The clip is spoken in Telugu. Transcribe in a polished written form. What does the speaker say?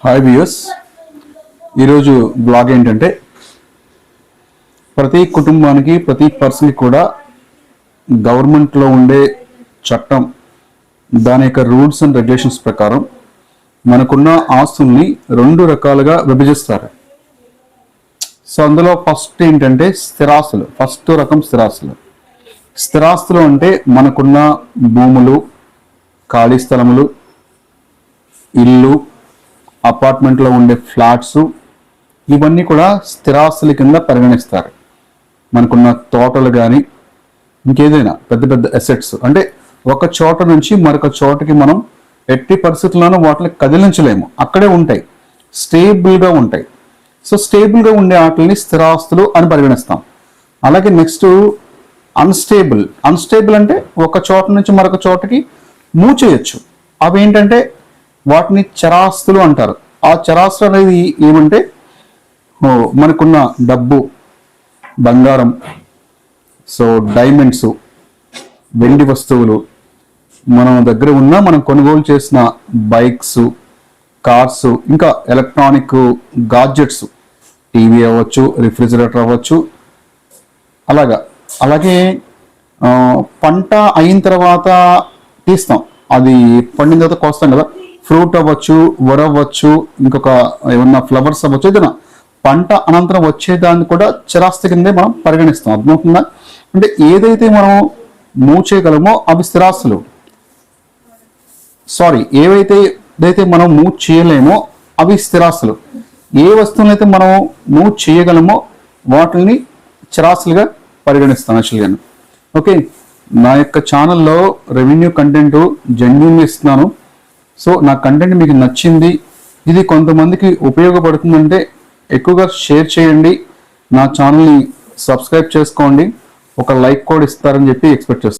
హాయ్ వ్యూయర్స్, ఈరోజు బ్లాగ్ ఏంటంటే ప్రతి కుటుంబానికి ప్రతి పర్సన్కి కూడా గవర్నమెంట్లో ఉండే చట్టం దాని యొక్క రూల్స్ అండ్ రెగ్యులేషన్స్ ప్రకారం మనకున్న ఆస్తుల్ని రెండు రకాలుగా విభజిస్తారు. సో అందులో ఫస్ట్ ఏంటంటే స్థిరాస్తులు. ఫస్ట్ రకం స్థిరాస్తులు అంటే మనకున్న భూములు, ఖాళీ స్థలములు, ఇల్లు, అపార్ట్మెంట్లో ఉండే ఫ్లాట్స్, ఇవన్నీ కూడా స్థిరాస్తుల కింద పరిగణిస్తారు. మనకున్న తోటలు కానీ ఇంకేదైనా పెద్ద పెద్ద అసెట్స్ అంటే ఒక చోట నుంచి మరొక చోటకి మనం ఎట్టి పరిస్థితుల్లోనూ వాటిని కదిలించలేము, అక్కడే ఉంటాయి, స్టేబుల్గా ఉంటాయి. సో స్టేబుల్గా ఉండే వాటిని స్థిరాస్తులు అని పరిగణిస్తాం. అలాగే నెక్స్ట్ అన్స్టేబుల్ అంటే ఒక చోట నుంచి మరొక చోటకి మూవ్ చేయొచ్చు. అవి ఏంటంటే వాటిని చరాస్తులు అంటారు. ఆ చరాస్తులు అనేది ఏమంటే మనకున్న డబ్బు, బంగారం, సో డైమండ్స్, వెండి వస్తువులు, మనం దగ్గర ఉన్న మనం కొనుగోలు చేసిన బైక్స్, కార్స్, ఇంకా ఎలక్ట్రానిక్ గాడ్జెట్స్, టీవీ అవ్వచ్చు, రిఫ్రిజిరేటర్ అవ్వచ్చు. అలాగే పంట అయిన తర్వాత తీస్తాం, అది పండిన తర్వాత కోస్తాం కదా, ఫ్రూట్ అవ్వచ్చు, వర అవ్వచ్చు, ఇంకొక ఏమన్నా ఫ్లవర్స్ అవ్వచ్చు, ఏదైనా పంట అనంతరం వచ్చేదాన్ని కూడా చరాస్తి కిందే మనం పరిగణిస్తాం. అర్థమవుతుందా? అంటే ఏదైతే మనం మూవ్ చేయగలమో అవి స్థిరాస్తులు. ఏదైతే మనం మూవ్ చేయలేమో అవి స్థిరాస్తులు. ఏ వస్తువులను అయితే మనం మూవ్ చేయగలమో వాటిని చరాస్తులుగా పరిగణిస్తాం యాక్చువల్గా. ఓకే, నా యొక్క ఛానల్లో రెవెన్యూ కంటెంట్ జెన్యూన్గా ఇస్తున్నాను. సో నా కంటెంట్ మీకు నచ్చింది, ఇది కొంతమందికి ఉపయోగపడుతుందంటే ఎక్కువగా షేర్ చేయండి, నా ఛానల్ని సబ్స్క్రైబ్ చేసుకోండి, ఒక లైక్ కూడా ఇస్తారని చెప్పి ఎక్స్పెక్ట్ చేస్తాను.